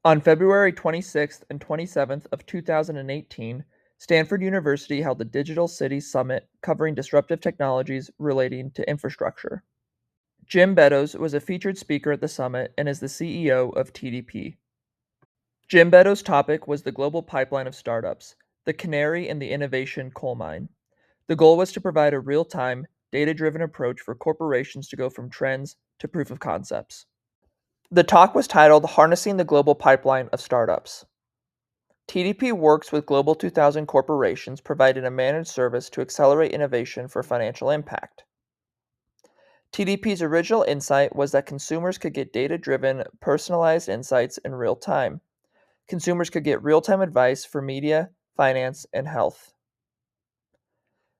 On February 26th and 27th of 2018, Stanford University held the Digital Cities Summit covering disruptive technologies relating to infrastructure. Jim Beddoes was a featured speaker at the summit and is the CEO of TDP. Jim Beddoes' topic was the global pipeline of startups, the canary in the innovation coal mine. The goal was to provide a real-time, data-driven approach for corporations to go from trends to proof of concepts. The talk was titled Harnessing the Global Pipeline of Startups. TDP works with Global 2000 corporations providing a managed service to accelerate innovation for financial impact. TDP's original insight was that consumers could get data-driven, personalized insights in real time. Consumers could get real-time advice for media, finance, and health.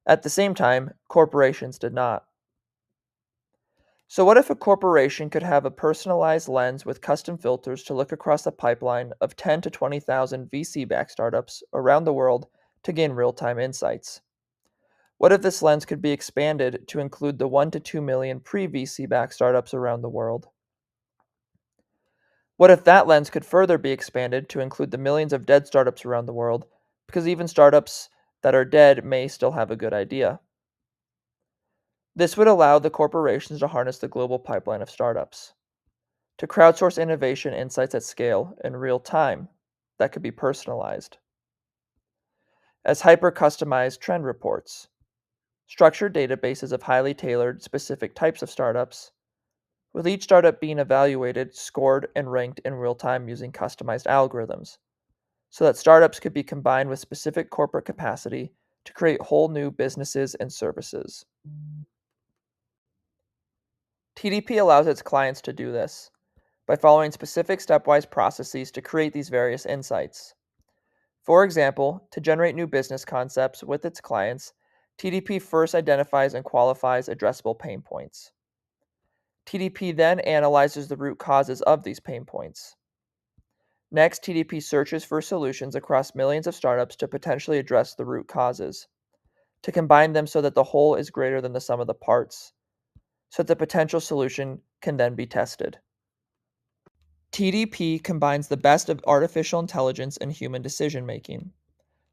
At the same time, corporations did not. So what if a corporation could have a personalized lens with custom filters to look across a pipeline of 10 to 20,000 VC-backed startups around the world to gain real-time insights? What if this lens could be expanded to include the 1 to 2 million pre-VC-backed startups around the world? What if that lens could further be expanded to include the millions of dead startups around the world, because even startups that are dead may still have a good idea? This would allow the corporations to harness the global pipeline of startups, to crowdsource innovation insights at scale in real time that could be personalized, as hyper-customized trend reports, structured databases of highly tailored specific types of startups, with each startup being evaluated, scored, and ranked in real time using customized algorithms, so that startups could be combined with specific corporate capacity to create whole new businesses and services. TDP allows its clients to do this by following specific stepwise processes to create these various insights. For example, to generate new business concepts with its clients, TDP first identifies and qualifies addressable pain points. TDP then analyzes the root causes of these pain points. Next, TDP searches for solutions across millions of startups to potentially address the root causes, to combine them so that the whole is greater than the sum of the parts, so that the potential solution can then be tested. TDP combines the best of artificial intelligence and human decision making,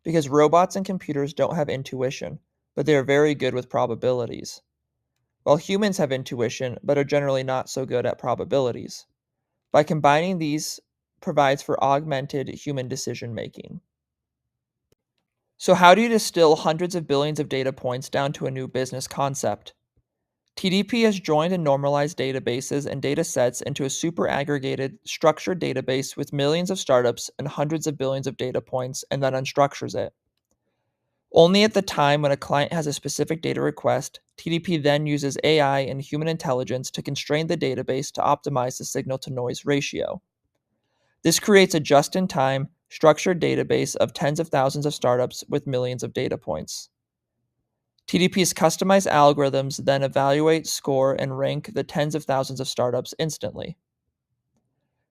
because robots and computers don't have intuition, but they are very good with probabilities, while humans have intuition but are generally not so good at probabilities. By combining these provides for augmented human decision making. So how do you distill hundreds of billions of data points down to a new business concept? TDP has joined and normalized databases and data sets into a super aggregated, structured database with millions of startups and hundreds of billions of data points, and then unstructures it. Only at the time when a client has a specific data request, TDP then uses AI and human intelligence to constrain the database to optimize the signal to noise ratio. This creates a just in time, structured database of tens of thousands of startups with millions of data points. TDP's customized algorithms then evaluate, score, and rank the tens of thousands of startups instantly.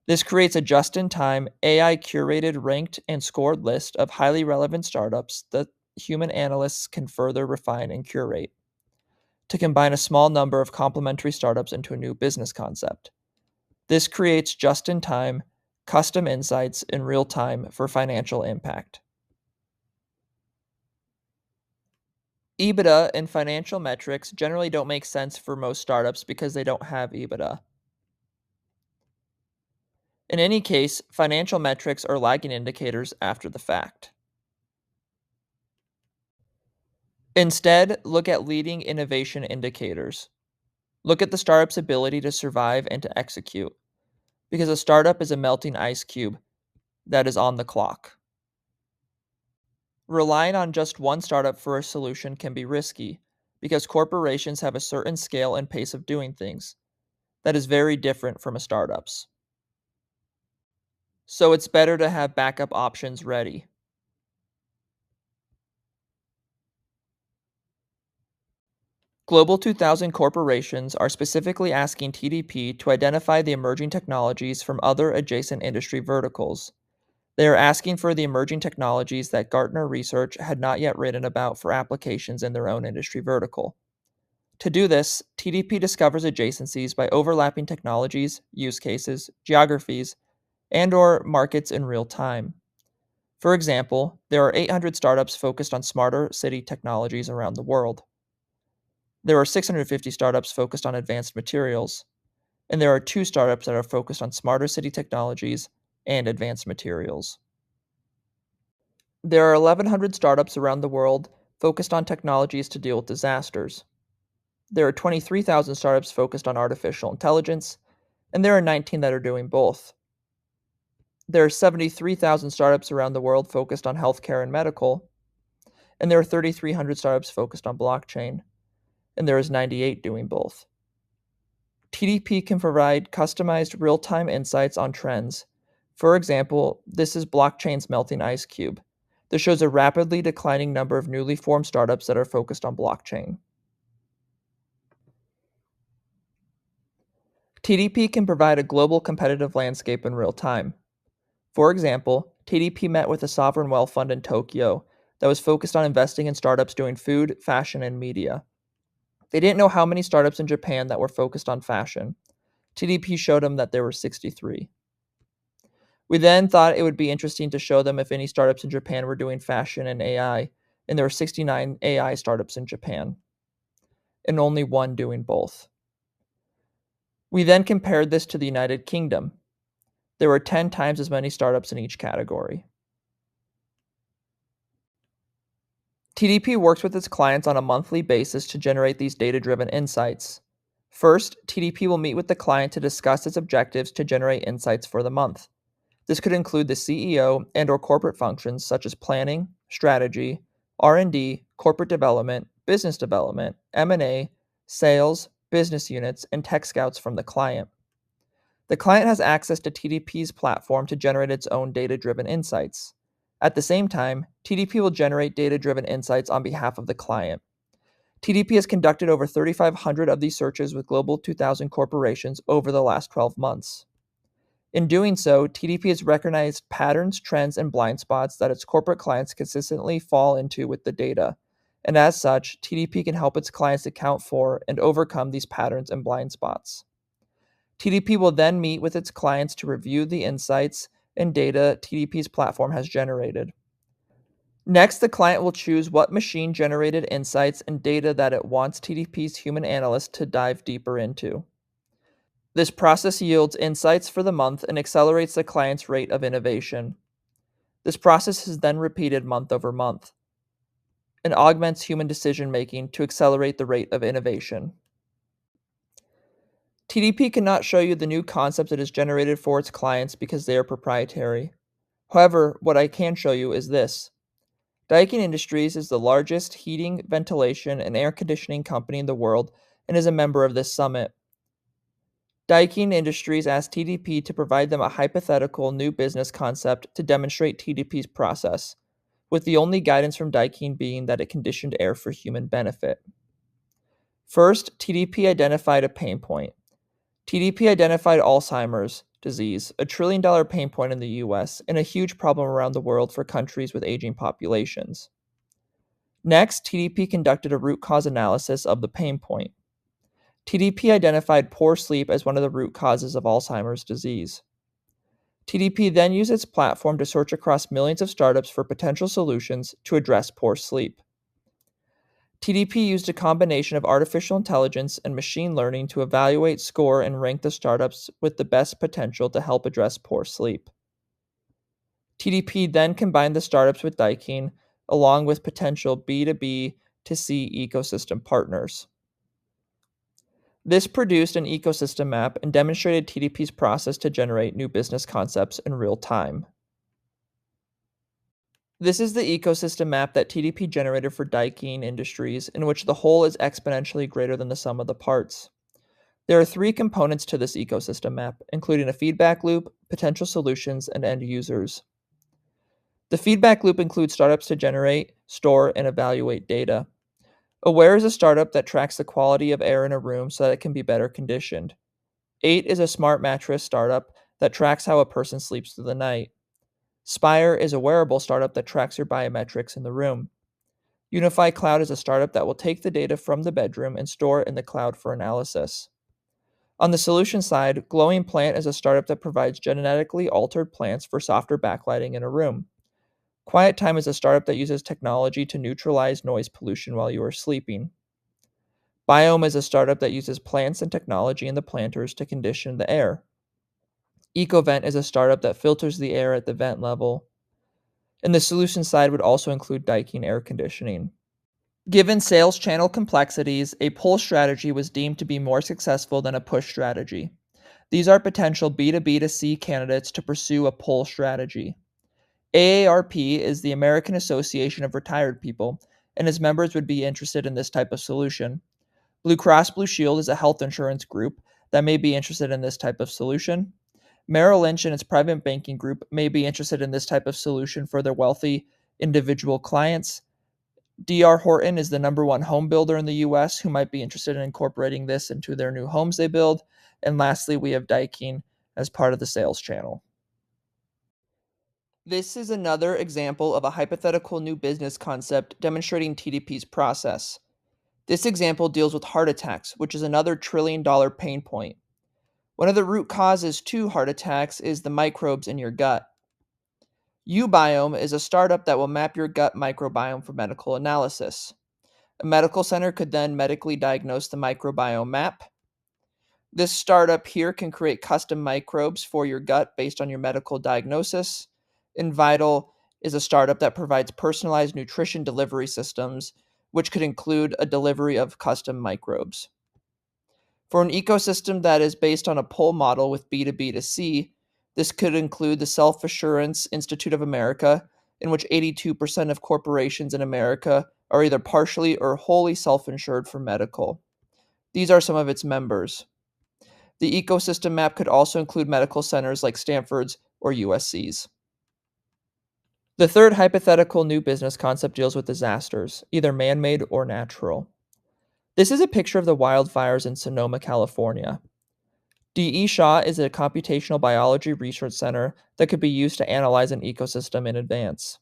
This creates a just in time, AI curated, ranked, and scored list of highly relevant startups that human analysts can further refine and curate to combine a small number of complementary startups into a new business concept. This creates just in time, custom insights in real time for financial impact. EBITDA and financial metrics generally don't make sense for most startups because they don't have EBITDA. In any case, financial metrics are lagging indicators after the fact. Instead, look at leading innovation indicators. Look at the startup's ability to survive and to execute, because a startup is a melting ice cube that is on the clock. Relying on just one startup for a solution can be risky, because corporations have a certain scale and pace of doing things that is very different from a startup's. So it's better to have backup options ready. Global 2000 corporations are specifically asking TDP to identify the emerging technologies from other adjacent industry verticals. They are asking for the emerging technologies that Gartner Research had not yet written about for applications in their own industry vertical. To do this, TDP discovers adjacencies by overlapping technologies, use cases, geographies, and/or markets in real time. For example, there are 800 startups focused on smarter city technologies around the world. There are 650 startups focused on advanced materials, and there are 2 startups that are focused on smarter city technologies and advanced materials. There are 1,100 startups around the world focused on technologies to deal with disasters. There are 23,000 startups focused on artificial intelligence, and there are 19 that are doing both. There are 73,000 startups around the world focused on healthcare and medical, and there are 3,300 startups focused on blockchain, and there is 98 doing both. TDP can provide customized real-time insights on trends. For example, this is blockchain's melting ice cube. This shows a rapidly declining number of newly formed startups that are focused on blockchain. TDP can provide a global competitive landscape in real time. For example, TDP met with a sovereign wealth fund in Tokyo that was focused on investing in startups doing food, fashion, and media. They didn't know how many startups in Japan that were focused on fashion. TDP showed them that there were 63. We then thought it would be interesting to show them if any startups in Japan were doing fashion and AI, and there were 69 AI startups in Japan, and only one doing both. We then compared this to the United Kingdom. There were 10 times as many startups in each category. TDP works with its clients on a monthly basis to generate these data-driven insights. First, TDP will meet with the client to discuss its objectives to generate insights for the month. This could include the CEO and/or corporate functions such as planning, strategy, R&D, corporate development, business development, M&A, sales, business units, and tech scouts from the client. The client has access to TDP's platform to generate its own data-driven insights. At the same time, TDP will generate data-driven insights on behalf of the client. TDP has conducted over 3,500 of these searches with Global 2000 corporations over the last 12 months. In doing so, TDP has recognized patterns, trends, and blind spots that its corporate clients consistently fall into with the data. And as such, TDP can help its clients account for and overcome these patterns and blind spots. TDP will then meet with its clients to review the insights and data TDP's platform has generated. Next, the client will choose what machine-generated insights and data that it wants TDP's human analyst to dive deeper into. This process yields insights for the month and accelerates the client's rate of innovation. This process is then repeated month over month and augments human decision-making to accelerate the rate of innovation. TDP cannot show you the new concepts it has generated for its clients because they are proprietary. However, what I can show you is this. Daikin Industries is the largest heating, ventilation, and air conditioning company in the world and is a member of this summit. Daikin Industries asked TDP to provide them a hypothetical new business concept to demonstrate TDP's process, with the only guidance from Daikin being that it conditioned air for human benefit. First, TDP identified a pain point. TDP identified Alzheimer's disease, a $1 trillion pain point in the US and a huge problem around the world for countries with aging populations. Next, TDP conducted a root cause analysis of the pain point. TDP identified poor sleep as one of the root causes of Alzheimer's disease. TDP then used its platform to search across millions of startups for potential solutions to address poor sleep. TDP used a combination of artificial intelligence and machine learning to evaluate, score, and rank the startups with the best potential to help address poor sleep. TDP then combined the startups with Daikin along with potential B2B to C ecosystem partners. This produced an ecosystem map and demonstrated TDP's process to generate new business concepts in real time. This is the ecosystem map that TDP generated for Daikin Industries, in which the whole is exponentially greater than the sum of the parts. There are 3 components to this ecosystem map, including a feedback loop, potential solutions, and end users. The feedback loop includes startups to generate, store, and evaluate data. Aware is a startup that tracks the quality of air in a room so that it can be better conditioned. 8 is a smart mattress startup that tracks how a person sleeps through the night. Spire is a wearable startup that tracks your biometrics in the room. Unify Cloud is a startup that will take the data from the bedroom and store it in the cloud for analysis. On the solution side, Glowing Plant is a startup that provides genetically altered plants for softer backlighting in a room. Quiet Time is a startup that uses technology to neutralize noise pollution while you are sleeping. Biome is a startup that uses plants and technology in the planters to condition the air. EcoVent is a startup that filters the air at the vent level. And the solution side would also include Daikin air conditioning. Given sales channel complexities, a pull strategy was deemed to be more successful than a push strategy. These are potential B2B to C candidates to pursue a pull strategy. AARP is the American Association of Retired People, and its members would be interested in this type of solution. Blue Cross Blue Shield is a health insurance group that may be interested in this type of solution. Merrill Lynch and its private banking group may be interested in this type of solution for their wealthy individual clients. D.R. Horton is the number one home builder in the US who might be interested in incorporating this into their new homes they build. And lastly, we have Daikin as part of the sales channel. This is another example of a hypothetical new business concept demonstrating TDP's process. This example deals with heart attacks, which is another trillion-dollar pain point. One of the root causes to heart attacks is the microbes in your gut. Ubiome is a startup that will map your gut microbiome for medical analysis. A medical center could then medically diagnose the microbiome map. This startup here can create custom microbes for your gut based on your medical diagnosis. And Vital is a startup that provides personalized nutrition delivery systems, which could include a delivery of custom microbes. For an ecosystem that is based on a pull model with B2B to C, this could include the Self Assurance Institute of America, in which 82% of corporations in America are either partially or wholly self insured for medical. These are some of its members. The ecosystem map could also include medical centers like Stanford's or USC's. The third hypothetical new business concept deals with disasters, either man made or natural. This is a picture of the wildfires in Sonoma, California. D.E. Shaw is a computational biology research center that could be used to analyze an ecosystem in advance.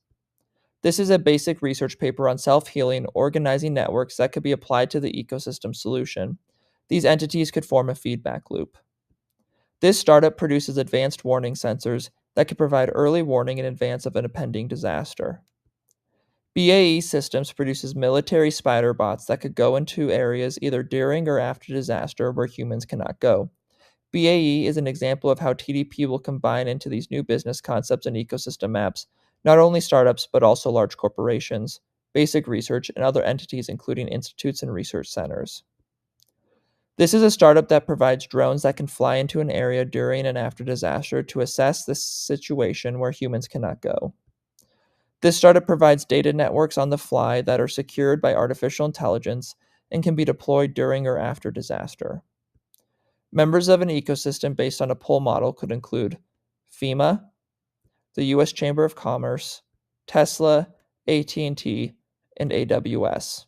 This is a basic research paper on self-healing organizing networks that could be applied to the ecosystem solution. These entities could form a feedback loop. This startup produces advanced warning sensors that could provide early warning in advance of an impending disaster. BAE Systems produces military spider bots that could go into areas either during or after disaster where humans cannot go. BAE is an example of how TDP will combine into these new business concepts and ecosystem maps, not only startups, but also large corporations, basic research, and other entities, including institutes and research centers. This is a startup that provides drones that can fly into an area during and after disaster to assess the situation where humans cannot go. This startup provides data networks on the fly that are secured by artificial intelligence and can be deployed during or after disaster. Members of an ecosystem based on a pull model could include FEMA, the U.S. Chamber of Commerce, Tesla, AT&T, and AWS.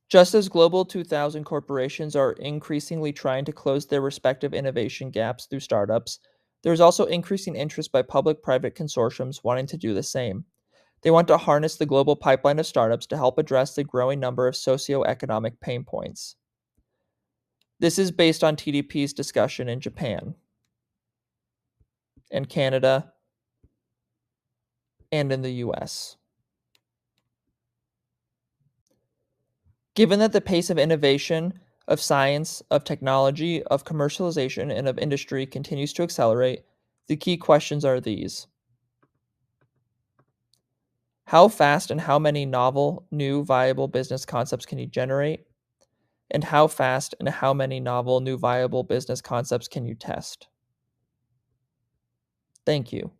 Just as Global 2000 corporations are increasingly trying to close their respective innovation gaps through startups, there is also increasing interest by public-private consortiums wanting to do the same. They want to harness the global pipeline of startups to help address the growing number of socioeconomic pain points. This is based on TDP's discussion in Japan and Canada and in the US. Given that the pace of innovation, of science, of technology, of commercialization, and of industry continues to accelerate, the key questions are these. How fast and how many novel, new, viable business concepts can you generate? And how fast and how many novel, new, viable business concepts can you test? Thank you.